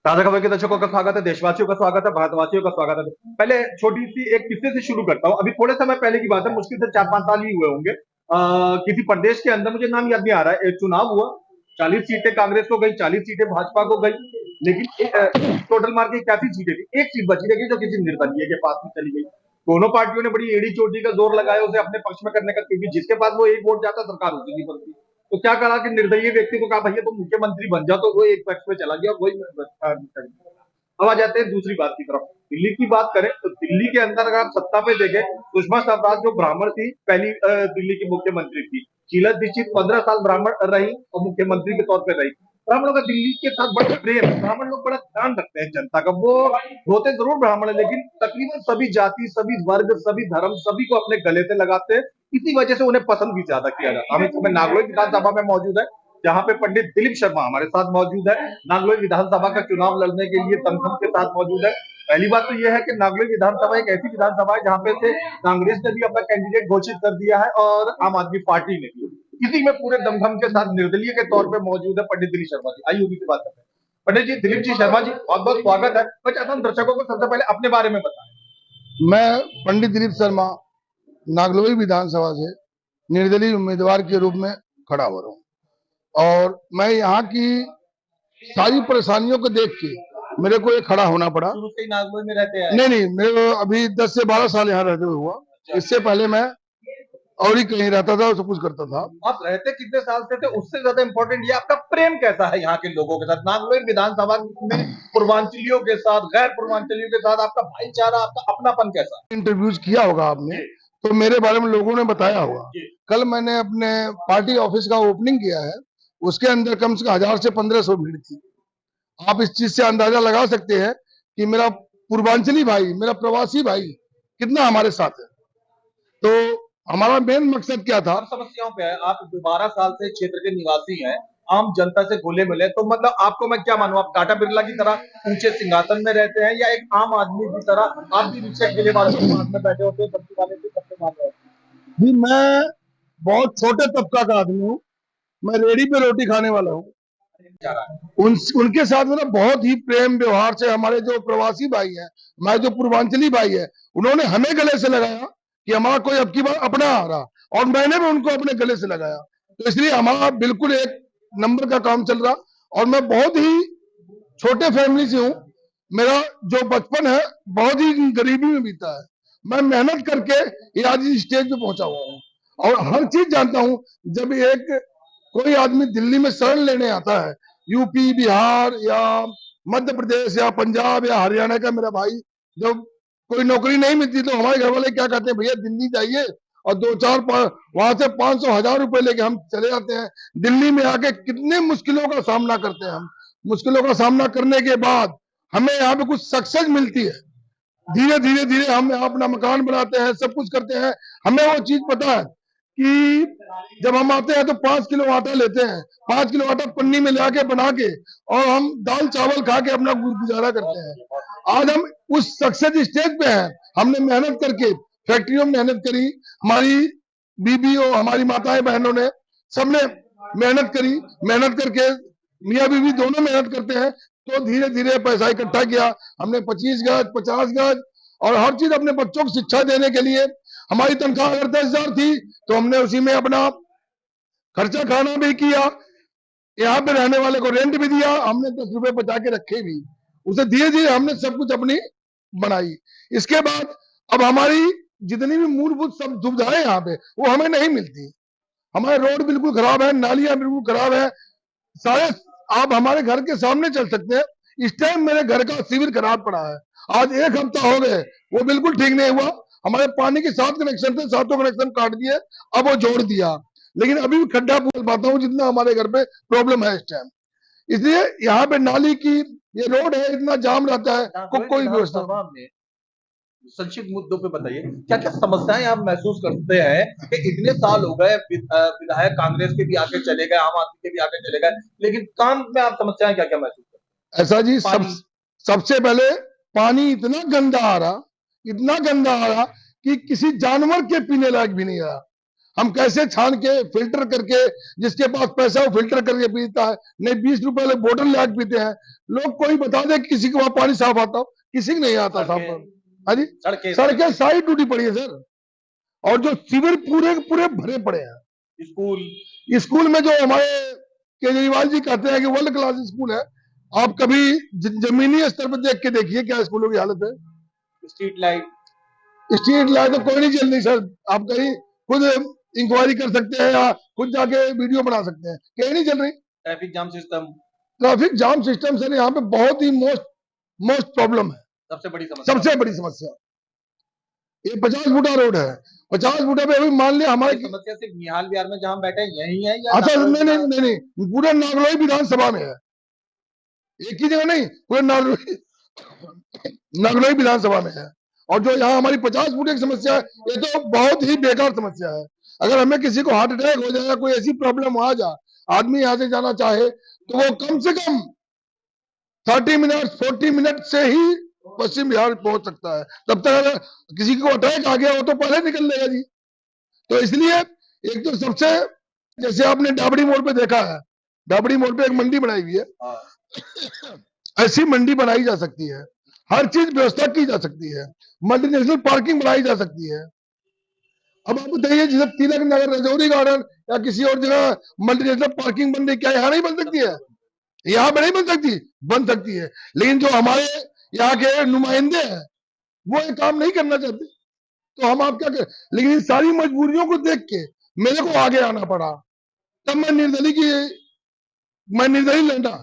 ताजा खबर के दर्शकों का स्वागत है, देशवासियों का स्वागत है, भारतवासियों का स्वागत है। पहले छोटी सी एक किस्से से शुरू करता हूँ। अभी थोड़े समय पहले की बात है, मुश्किल से 4-5 साल ही हुए होंगे। किसी प्रदेश के अंदर, मुझे नाम याद नहीं आ रहा है, एक चुनाव हुआ। 40 सीटें कांग्रेस को गई, 40 सीटें भाजपा को गई। लेकिन टोटल मार के 81 सीटें थी, एक सीट बची रही जो किसी निर्दलीय के पास में चली गई। दोनों पार्टियों ने बड़ी एड़ी चोटी का जोर लगाया उसे अपने पक्ष में करने का, क्योंकि जिसके पास वो एक वोट जाता सरकार उसी की बनती। तो क्या करा कि निर्दलीय व्यक्ति को कहा, भैया तुम मुख्यमंत्री बन जाओ, तो वो एक पक्ष में चला गया और वही। अब आ जाते हैं दूसरी बात की तरफ। दिल्ली की बात करें तो दिल्ली के अंदर अगर आप सत्ता पे देखें, सुषमा स्वराज जो ब्राह्मण थी, पहली दिल्ली की मुख्यमंत्री थी। शीला दीक्षित 15 साल ब्राह्मण रही और मुख्यमंत्री के तौर पर रही। ब्राह्मणों का दिल्ली के साथ बड़ा प्रेम है, ब्राह्मण लोग बड़ा ध्यान रखते हैं जनता का। वो होते जरूर ब्राह्मण है, लेकिन तकरीबन सभी जाति, सभी वर्ग, सभी धर्म, सभी को अपने गले से लगाते हैं। इसी वजह से उन्हें पसंद भी ज्यादा किया जाता है। हम इस समय नागलोई विधानसभा में मौजूद है, जहां पे पंडित दिलीप शर्मा हमारे साथ मौजूद है। नागलोई विधानसभा का चुनाव लड़ने के लिए दमखम के साथ मौजूद है। पहली बात तो यह है कि नागलोई विधानसभा एक ऐसी विधानसभा है जहां पे से कांग्रेस ने भी अपना कैंडिडेट घोषित कर दिया है और आम आदमी पार्टी ने भी। इसी में पूरे दमखम के साथ निर्दलीय के तौर पर मौजूद है पंडित दिलीप शर्मा जी। आइए उन्हीं से बात करते हैं। पंडित जी, दिलीप जी शर्मा जी, बहुत बहुत स्वागत है। मैं चाहता हूँ दर्शकों को सबसे पहले अपने बारे में बताएं। मैं पंडित दिलीप शर्मा नागलोई विधानसभा से निर्दलीय उम्मीदवार के रूप में खड़ा हो रहा हूँ, और मैं यहाँ की सारी परेशानियों को देख के मेरे को ये खड़ा होना पड़ा। शुरू से ही नागलोई में रहते हैं? नहीं, मेरे को अभी 10 से 12 साल यहाँ रहते हुए हुआ। इससे पहले मैं और ही कहीं रहता था और सब कुछ करता था। आप रहते कितने साल से थे, उससे ज्यादा इम्पोर्टेंट ये आपका प्रेम कैसा है यहाँ के लोगों के साथ, नागलोई विधानसभा में पूर्वांचलियों के साथ, गैर पूर्वांचलियों के साथ आपका भाईचारा, आपका अपनापन कैसा है? इंटरव्यूज किया होगा आपने, तो मेरे बारे में लोगों ने बताया होगा। कल मैंने अपने पार्टी ऑफिस का ओपनिंग किया है, उसके अंदर कम से कम 1000 से 1500 भीड़ थी। आप इस चीज से अंदाजा लगा सकते हैं कि मेरा पूर्वांचली भाई, मेरा प्रवासी भाई कितना हमारे साथ है। तो हमारा मेन मकसद क्या था? समस्याओं पे है, आप 12 साल से क्षेत्र के निवासी हैं, आम जनता से घुले मिले, तो मतलब आपको मैं क्या मानूं, आप टाटा बिरला की तरह ऊंचे सिंहासन में रहते हैं या एक आम आदमी की तरह आप भी रिक्शा के वाले के पास में बैठे होते हैं, सब्जी वाले से सबसे मान रहे हैं? जी, मैं बहुत छोटे तबका का आदमी हूँ। मैं रेडी पे रोटी खाने वाला हूँ। उनके साथ मेरा बहुत ही प्रेम व्यवहार से, हमारे जो प्रवासी भाई हैं, हमारे जो पूर्वांचली भाई है, उन्होंने हमें गले से लगाया कि हमारा कोई अब की बार अपना आ रहा, और मैंने भी उनको अपने गले से लगाया। तो इसलिए हमारा बिल्कुल एक नंबर का काम चल रहा। और मैं बहुत ही छोटे फैमिली से हूँ। मेरा जो बचपन है बहुत ही गरीबी में बीता है। मैं मेहनत करके ये आज इस स्टेज पे पहुंचा हुआ हूँ, और हर चीज जानता हूँ। जब एक कोई आदमी दिल्ली में शरण लेने आता है, यूपी, बिहार या मध्य प्रदेश या पंजाब या हरियाणा का मेरा भाई, जब कोई नौकरी नहीं मिलती तो हमारे घर वाले क्या कहते हैं, भैया दिल्ली जाइए, और 2-4 वहां से 500-1000 रुपए लेके हम चले जाते हैं। दिल्ली में आके कितने मुश्किलों का सामना करते हैं हम। मुश्किलों का सामना करने के बाद हमें यहाँ पे कुछ सक्सेस मिलती है। धीरे धीरे धीरे हम यहाँ अपना मकान बनाते हैं, सब कुछ करते हैं। हमें वो चीज पता है कि जब हम आते हैं तो 5 किलो आटा लेते हैं, 5 किलो आटा पन्नी में लाके बना के, और हम दाल चावल खा के अपना गुजारा करते हैं। आज हम उस सक्सेस स्टेज पे हैं। हमने मेहनत करके फैक्ट्रियों में मेहनत करी, हमारी बीबी और हमारी माताएं बहनों ने सबने मेहनत करी। मेहनत करके मियाँ बीवी दोनों मेहनत करते हैं, तो धीरे धीरे पैसा इकट्ठा किया। हमने 25 गज, 50 गज, और हर चीज अपने बच्चों को शिक्षा देने के लिए। हमारी तनख्वाह अगर 10,000 थी तो हमने उसी में अपना खर्चा खाना भी किया, यहाँ पे रहने वाले को रेंट भी दिया, हमने 10 रुपए बचा के रखे भी। उसे धीरे धीरे हमने सब कुछ अपनी बनाई। इसके बाद अब हमारी जितनी भी मूलभूत सब सुविधाएं यहाँ पे, वो हमें नहीं मिलती। हमारे रोड बिल्कुल खराब है, नालियां बिल्कुल खराब है। सारे आप हमारे घर के सामने चल सकते हैं। इस टाइम मेरे घर का सिविल खराब पड़ा है, आज 1 हफ्ता हो गए, वो बिल्कुल ठीक नहीं हुआ। हमारे पानी के 7 कनेक्शन थे, 7 कनेक्शन काट दिए, अब वो जोड़ दिया, लेकिन अभी भी खड्डा पूछ पाता हूँ जितना हमारे घर पे प्रॉब्लम है इस टाइम। इसलिए यहाँ पे नाली की, ये रोड है, इतना जाम रहता है, कोई व्यवस्था। संक्षिप्त मुद्दों पे बताइए, क्या क्या समस्याएं आप महसूस करते हैं कि इतने साल हो गए, विधायक कांग्रेस के भी आके चले गए, आम आदमी के भी आके चले गए, लेकिन काम में आप समस्याएं क्या क्या महसूस करते हैं? ऐसा जी, सबसे पहले पानी इतना गंदा आ रहा, इतना गंदा आ रहा कि किसी जानवर के पीने लायक भी नहीं रहा। हम कैसे छान के फिल्टर करके, जिसके पास पैसा वो फिल्टर करके पीता है, नहीं 20 रुपए वाले बोतल ला के पीते हैं लोग। कोई बता दे किसी को वहां पानी साफ आता हो? किसी को नहीं आता साफ। हाँ जी, सड़कें सारी टूटी पड़ी है सर, और जो सीवर पूरे पूरे भरे पड़े हैं। स्कूल में जो हमारे केजरीवाल जी कहते हैं कि वर्ल्ड क्लास स्कूल है, आप कभी जमीनी स्तर पर देख के देखिए क्या स्कूलों की हालत है। स्ट्रीट लाइट तो कोई नहीं चल रही सर, आप कहीं खुद इंक्वायरी कर सकते हैं या खुद जाके वीडियो बना सकते हैं, कहीं नहीं चल रही। ट्रैफिक जाम सिस्टम सर यहाँ पे बहुत ही मोस्ट प्रॉब्लम है, सबसे बड़ी समस्या। ये 50 फुटा रोड है, 50 फुटा पे अभी मान लिया हमारे समस्या सिर्फ निहाल विहार में जहां बैठे यही है या अच्छा नहीं, पूरे नागलोई विधानसभा में है, एक ही जगह नहीं, पूरे नागलोई विधानसभा में है। और जो यहाँ हमारी 50 फुट की समस्या है, ये तो बहुत ही बेकार समस्या है। अगर हमें किसी को हार्ट अटैक हो जाए, कोई ऐसी प्रॉब्लम आ जाए, आदमी यहाँ से जाना चाहे तो वो कम से कम 30 मिनट 40 मिनट से ही पश्चिम बिहार पहुंच सकता है। तब तक अगर किसी को अटैक आ गया वो तो पहले निकल लेगा जी। तो इसलिए एक तो सबसे, जैसे आपने डाबड़ी मोड़ पे देखा है, डाबड़ी मोड़ पे एक मंडी बनाई हुई है, ऐसी मंडी बनाई जा सकती है, हर चीज व्यवस्था की जा सकती है, मल्टीनेशनल पार्किंग बनाई जा सकती है। अब आप बताइए, जैसे तिलक नगर, रजौरी गार्डन या किसी और जगह मल्टीनेशनल पार्किंग बन रही, क्या यहाँ नहीं बन सकती है? यहाँ पे नहीं बन सकती है। लेकिन जो हमारे यहाँ के नुमाइंदे हैं वो ये काम नहीं करना चाहते, तो हम आप क्या करें। लेकिन इन सारी मजबूरियों को देख के मेरे को आगे आना पड़ा, तब मैं निर्दलीय लौटा।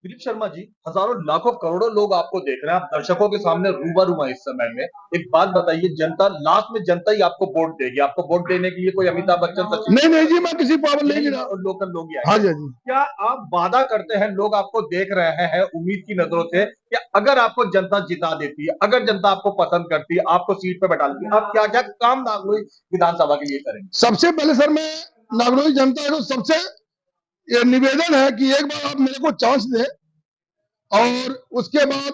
दिलीप शर्मा जी, हजारों लाखों करोड़ों लोग आपको देख रहे हैं, आप दर्शकों के सामने रूबरू हैं इस समय में। एक बात बताइए, जनता लास्ट में जनता ही आपको वोट देगी, आपको वोट देने के लिए कोई अमिताभ बच्चन नहीं जी, मैं किसी पावर नहीं गिरा, लोकल लोग ही हाँ जी। क्या आप वादा करते हैं, लोग आपको देख रहे हैं उम्मीद की नजरों से, कि अगर आपको जनता जिता देती है, अगर जनता आपको पसंद करती है, आपको सीट पे बैठा देती है, आप क्या क्या काम नागलोई विधानसभा के लिए करेंगे? सबसे पहले सर मैं नागलोई जनता को सबसे ये निवेदन है कि एक बार आप मेरे को चांस दें, और उसके बाद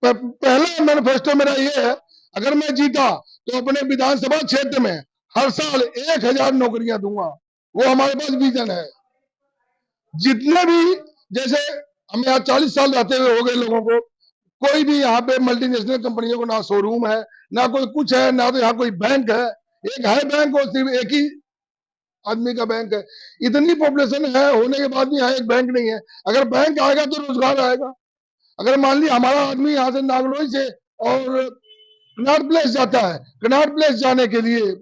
पहला मैनिफेस्टो मेरा ये है, अगर मैं जीता तो अपने विधानसभा क्षेत्र में हर साल 1000 नौकरियां दूंगा। वो हमारे पास विजन है। जितने भी, जैसे हम यहाँ 40 साल रहते हुए हो गए लोगों को, कोई भी यहाँ पे मल्टीनेशनल कंपनियों को ना शोरूम है, ना कोई कुछ है, ना तो यहाँ कोई बैंक है। एक है बैंक, और सिर्फ एक ही आदमी का बैंक है। इतनी पॉपुलेशन है होने के बाद भी यहाँ एक बैंक नहीं है। अगर बैंक आएगा तो रोजगार आएगा। अगर मान लिया हमारा आदमी यहाँ से नागलोई से और कनाट प्लेस जाता है, कनाट प्लेस जाने के लिए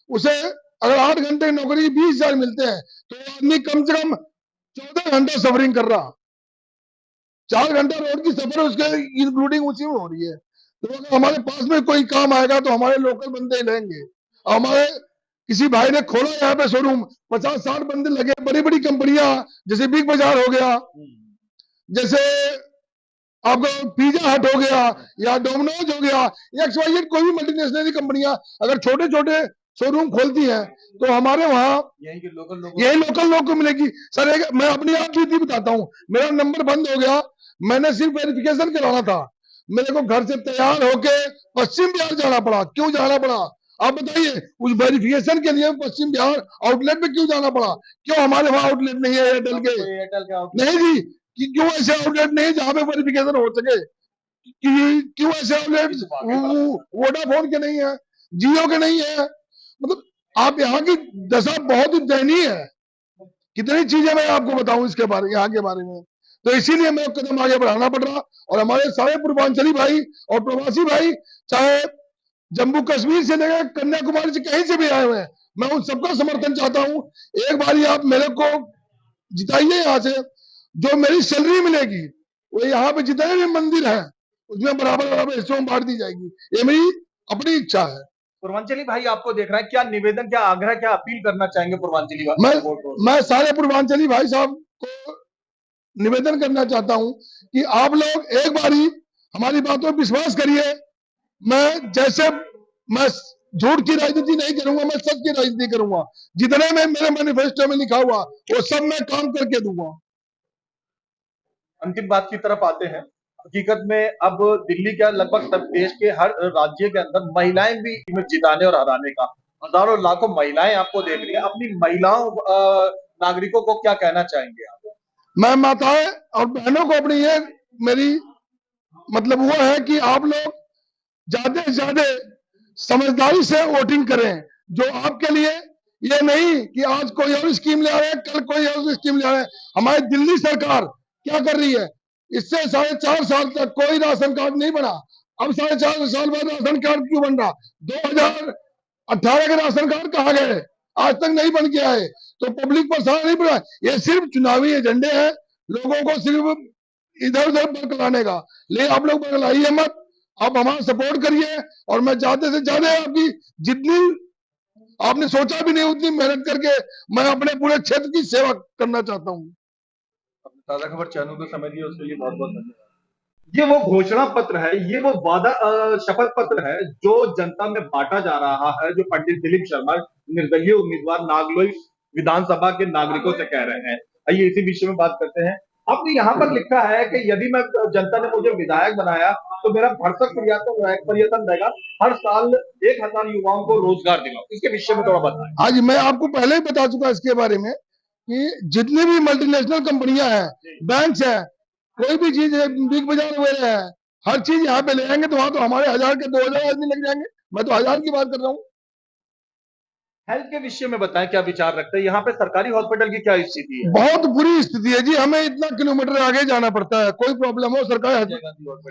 उसे अगर 8 घंटे नौकरी 20,000 मिलते हैं, तो आदमी कम से कम 14 घंटे सफरिंग कर रहा, 4 घंटा रोड की सफर उसके इंक्लूडिंग उसी में हो रही है। तो अगर हमारे पास में कोई काम आएगा तो हमारे लोकल बंदे ही लेंगे। हमारे किसी भाई ने खोला यहाँ पे शोरूम, 50-60 बंदे लगे, बड़ी बड़ी कंपनियां, जैसे बिग बाजार हो गया, जैसे आपको पिज्जा हट हो गया, या डोमिनोज हो गया, XYZ कोई भी मल्टीनेशनल कंपनियां अगर छोटे छोटे शोरूम खोलती हैं, तो हमारे वहाँ यही लोकल लोग को मिलेगी। सर मैं अपनी आप बीती बताता हूँ, मेरा नंबर बंद हो गया, मैंने सिर्फ वेरिफिकेशन कराना था, मेरे को घर से तैयार होके पश्चिम बिहार जाना पड़ा। क्यों जाना पड़ा आप बताइए? उस वेरिफिकेशन के लिए पश्चिम बिहार आउटलेट पे क्यों जाना पड़ा? क्यों हमारे वहाँ आउटलेट नहीं है एयरटेल के? नहीं जी, कि क्यों ऐसे आउटलेट नहीं है जहां पे वेरिफिकेशन हो सके? क्यों ऐसे आउटलेट वोडाफोन के नहीं है, जियो के नहीं है? मतलब आप यहाँ की दशा बहुत ही दयनीय है। कितनी चीजें मैं आपको बताऊं इसके बारे, यहाँ के बारे में। तो इसीलिए मैं कदम आगे बढ़ाना पड़ रहा, और हमारे सारे पूर्वांचली भाई और प्रवासी भाई, चाहे जम्मू कश्मीर से लेकर कन्याकुमारी से कहीं से भी आए हुए हैं, मैं उन सबका समर्थन चाहता हूं। एक बार आप मेरे को जिताइए यहाँ से, जो मेरी सैलरी मिलेगी वो यहाँ पे जितने भी मंदिर हैं उसमें बराबर बराबर हिस्सों में बांट दी जाएगी। ये मेरी अपनी इच्छा है। पूर्वांचली भाई आपको देख रहा है, क्या निवेदन, क्या आग्रह, क्या अपील करना चाहेंगे पूर्वांचली भाई? मैं सारे पूर्वांचली भाई साहब को निवेदन करना चाहता हूं कि आप लोग एक बार ही हमारी बातों पर विश्वास करिए। मैं झूठ की राजनीति नहीं करूंगा, मैं सच की राजनीति करूंगा। जितने में मेरे मैनिफेस्टो में लिखा हुआ वो सब मैं काम करके दूंगा। अंतिम बात की तरफ आते हैं। हकीकत में अब दिल्ली क्या, लगभग देश के हर राज्य के अंदर महिलाएं भी जिताने और हराने का हजारों लाखों महिलाएं आपको देख रही हैं, अपनी महिलाओं नागरिकों को क्या कहना चाहेंगे आप? मैं माताएं और बहनों को अपनी ये मेरी मतलब वो है कि आप लोग ज्यादा से ज्यादा समझदारी से वोटिंग करें। जो आपके लिए ये नहीं कि आज कोई और स्कीम ले आ रहे हैं, कल कोई और स्कीम ले आ रहे हैं। हमारी दिल्ली सरकार क्या कर रही है, इससे 4.5 साल तक कोई राशन कार्ड नहीं बना। अब 4.5 साल बाद राशन कार्ड क्यों बन रहा? 2018 के राशन कार्ड कहाँ गए? आज तक नहीं बन के आए। तो पब्लिक परेशान नहीं पड़ा। ये सिर्फ चुनावी एजेंडे हैं, लोगों को सिर्फ इधर उधर बरकलाने का। लेकिन आप लोग बरकलाइए मत, आप हमारा सपोर्ट करिए। और मैं ज्यादा से ज्यादा आपकी जितनी आपने सोचा भी नहीं उतनी मेहनत करके मैं अपने पूरे क्षेत्र की सेवा करना चाहता हूँ। ताजा खबर चैनल को समय दिया उसके लिए बहुत बहुत धन्यवाद। ये वो घोषणा पत्र है, ये वो वादा शपथ पत्र है जो जनता में बांटा जा रहा है, जो पंडित दिलीप शर्मा निर्दलीय उम्मीदवार नागलोई विधानसभा के नागरिकों से कह रहे हैं। आइए इसी विषय में बात करते हैं। आपने यहाँ पर लिखा है कि यदि मैं जनता ने मुझे विधायक बनाया तो मेरा भरसक पर्यटन रहेगा, हर साल 1000 युवाओं को रोजगार देगा। इसके विषय में थोड़ा बताएं। आज मैं आपको पहले ही बता चुका इसके बारे में कि जितनी भी मल्टीनेशनल कंपनियां हैं, बैंक्स हैं, कोई भी चीज है, बिग बाजार वगैरह है, हर चीज यहाँ पे ले आएंगे तो वहां तो हमारे 1000 के 2000 आदमी लग जाएंगे। मैं तो 1000 की बात कर रहा हूँ। हेल्थ के विषय में बताएं, क्या विचार रखते हैं? यहाँ पे सरकारी हॉस्पिटल की क्या स्थिति है? बहुत बुरी स्थिति है जी, हमें इतना किलोमीटर आगे जाना पड़ता है। कोई प्रॉब्लम हो सरकार,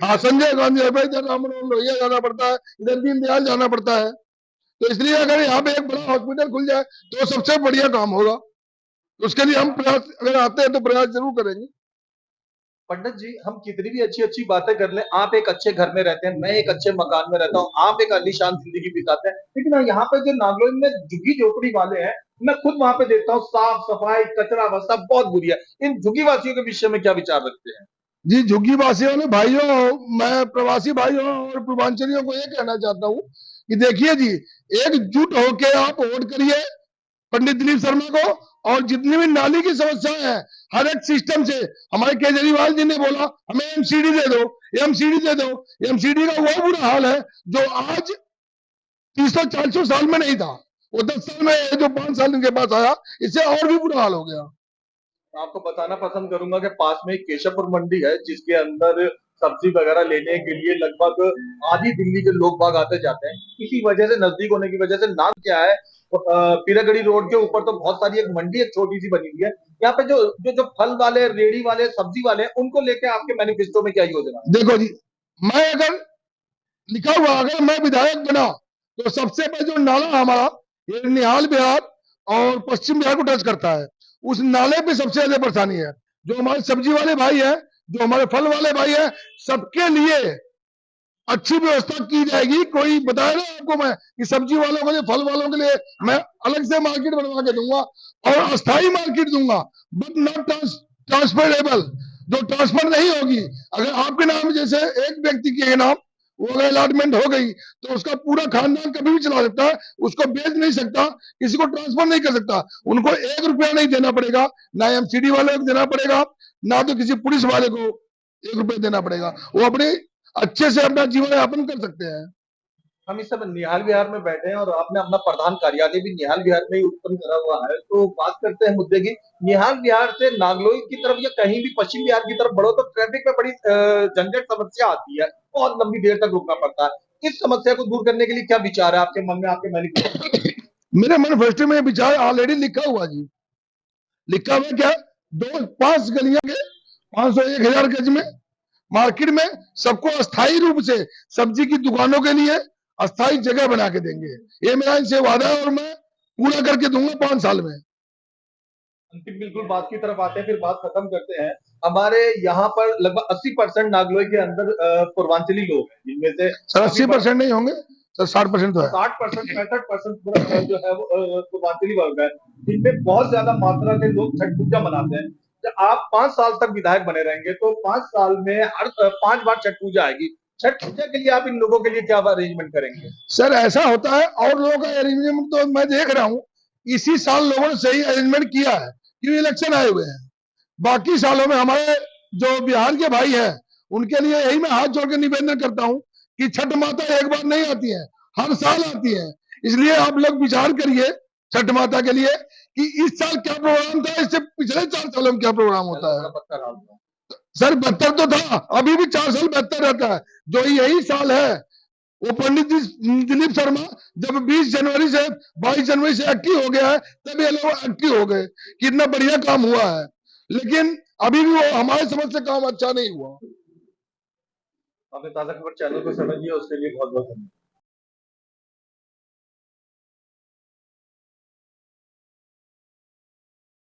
हाँ संजय गांधी इधर राम मनोहर लोहिया जाना पड़ता है, इधर दीनदयाल जाना पड़ता है। तो इसलिए अगर यहाँ पे एक बड़ा हॉस्पिटल खुल जाए तो सबसे बढ़िया काम होगा। उसके लिए हम प्रयास अगर आते हैं तो प्रयास जरूर करेंगे। पंडित जी, हम कितनी भी अच्छी अच्छी बातें कर लें, आप एक अच्छे घर में रहते हैं, मैं एक अच्छे मकान में रहता हूँ, आप एक आलीशान जिंदगी बिताते हैं, लेकिन यहाँ पे जो नागलोई में झुग्गी झोपड़ी वाले हैं, मैं खुद वहां पे देखता हूँ, साफ सफाई कचरा अवस्था बहुत बुरी है। इन झुग्गी वासियों के विषय में क्या विचार रखते हैं? जी झुग्गी वासियों ने भाइयों, मैं प्रवासी भाइयों और पूर्वांचलियों को ये कहना चाहता हूँ कि देखिए जी, एकजुट होकर आप वोट करिए पंडित दिलीप शर्मा को। और जितनी भी नाली की समस्याएं हैं, हर एक सिस्टम से हमारे केजरीवाल जी ने बोला हमें एमसीडी दे दो, एमसीडी दे दो। एमसीडी का वो बुरा हाल है जो आज 300-400 साल में नहीं था, वो 10 साल में, जो 5 साल इनके पास आया, इससे और भी बुरा हाल हो गया। आपको बताना पसंद करूंगा कि पास में एक केशवपुर मंडी है, जिसके अंदर सब्जी वगैरह लेने के लिए लगभग आधी दिल्ली के लोग बाग आते जाते हैं। इसी वजह से, नजदीक होने की वजह से, नाम क्या है, पीरागढ़ी रोड के ऊपर तो बहुत सारी एक मंडी एक छोटी सी बनी हुई है। यहाँ पे जो जो जो फल वाले, रेडी वाले, सब्जी वाले, उनको लेके आपके मैनिफेस्टो में क्या योजना? देखो जी, मैं अगर लिखा हुआ अगर मैं विधायक बना तो सबसे पहले जो नाला हमारा ये निहाल बिहार और पश्चिम बिहार को टच करता है, उस नाले पे सबसे ज्यादा परेशानी है। जो हमारे सब्जी वाले भाई हैं, जो हमारे फल वाले भाई हैं, सबके लिए अच्छी व्यवस्था की जाएगी। कोई बताया ना आपको मैं कि सब्जी वालों के लिए, फल वालों के लिए मैं अलग से मार्केट बनवा के दूंगा और अस्थाई मार्केट दूंगा, बट नॉट ट्रांसफरेबल, जो ट्रांसफर नहीं होगी। अगर आपके नाम जैसे एक व्यक्ति के नाम वो अगर अलॉटमेंट हो गई तो उसका पूरा खानदान कभी भी चला सकता है, उसको बेच नहीं सकता, किसी को ट्रांसफर नहीं कर सकता। उनको 1 रुपया नहीं देना पड़ेगा, ना एमसीडी वाले को देना पड़ेगा, ना तो किसी पुलिस वाले को 1 रुपया देना पड़ेगा। वो अपने अच्छे से अपना जीवन यापन कर सकते हैं। हम इस समय निहाल विहार में बैठे हैं और आपने अपना प्रधान कार्यालय भी निहाल विहार में ही उत्पन्न करा हुआ है। तो बात करते हैं मुद्दे की। निहाल विहार से नागलोई की तरफ या कहीं भी पश्चिम बिहार की तरफ बढ़ो तो ट्रैफिक में बड़ी झंझट समस्या आती है, बहुत लंबी देर तक रुकना पड़ता है। इस समस्या को दूर करने के लिए क्या विचार है आपके मन में, आपके मैनिफेस्टो? मेरे मैनिफेस्टो में विचार ऑलरेडी लिखा हुआ जी। लिखा हुआ क्या? 5 गलियां के 500-1000 गज में मार्केट में सबको अस्थायी रूप से सब्जी की दुकानों के लिए अस्थायी जगह बना के देंगे। ये मेरा इनसे वादा है और मैं पूरा करके दूंगा 5 साल में। अंतिम बिल्कुल बात की तरफ आते हैं, फिर बात खत्म करते हैं। हमारे यहाँ पर लगभग 80% नागलोई के अंदर पूर्वांचली लोग हैं, जिनमें से सर 80% नहीं होंगे सर, 60% तो है। 60%, 65% जो है वो पूर्वांचली वर्ग है, जिनमें बहुत ज्यादा मात्रा के लोग छठ पूजा मनाते हैं। जब आप 5 साल तक विधायक बने रहेंगे तो 5 साल में हर 5 बार छठ पूजा आएगी। छठ पूजा के लिए आप इन लोगों के लिए क्या अरेंजमेंट करेंगे? सर ऐसा होता है, और लोगों का अरेंजमेंट तो मैं देख रहा हूँ इसी साल लोगों ने सही अरेंजमेंट किया है, क्यों इलेक्शन आए हुए हैं। बाकी सालों में हमारे जो बिहार के भाई हैं उनके लिए यही मैं हाथ जोड़ के निवेदन करता हूँ कि छठ माता एक बार नहीं आती है, हर साल आती है। इसलिए आप लोग विचार करिए छठ माता के लिए कि इस साल क्या प्रोग्राम था, इससे पिछले 4 सालों में क्या प्रोग्राम होता है। बदतर हाल था। सर बदतर तो था, अभी भी 4 साल बेहतर रहता है। जो यही साल है वो पंडित जी दिलीप शर्मा जब 20 जनवरी से 22 जनवरी से एक्टिव हो गया है, तब ये लोग एक्टिव हो गए, कितना बढ़िया काम हुआ है। लेकिन अभी भी वो हमारे समझ से काम अच्छा नहीं हुआ। आपने ताजा खबर चैनल को समझिए, उसके लिए बहुत बहुत धन्यवाद।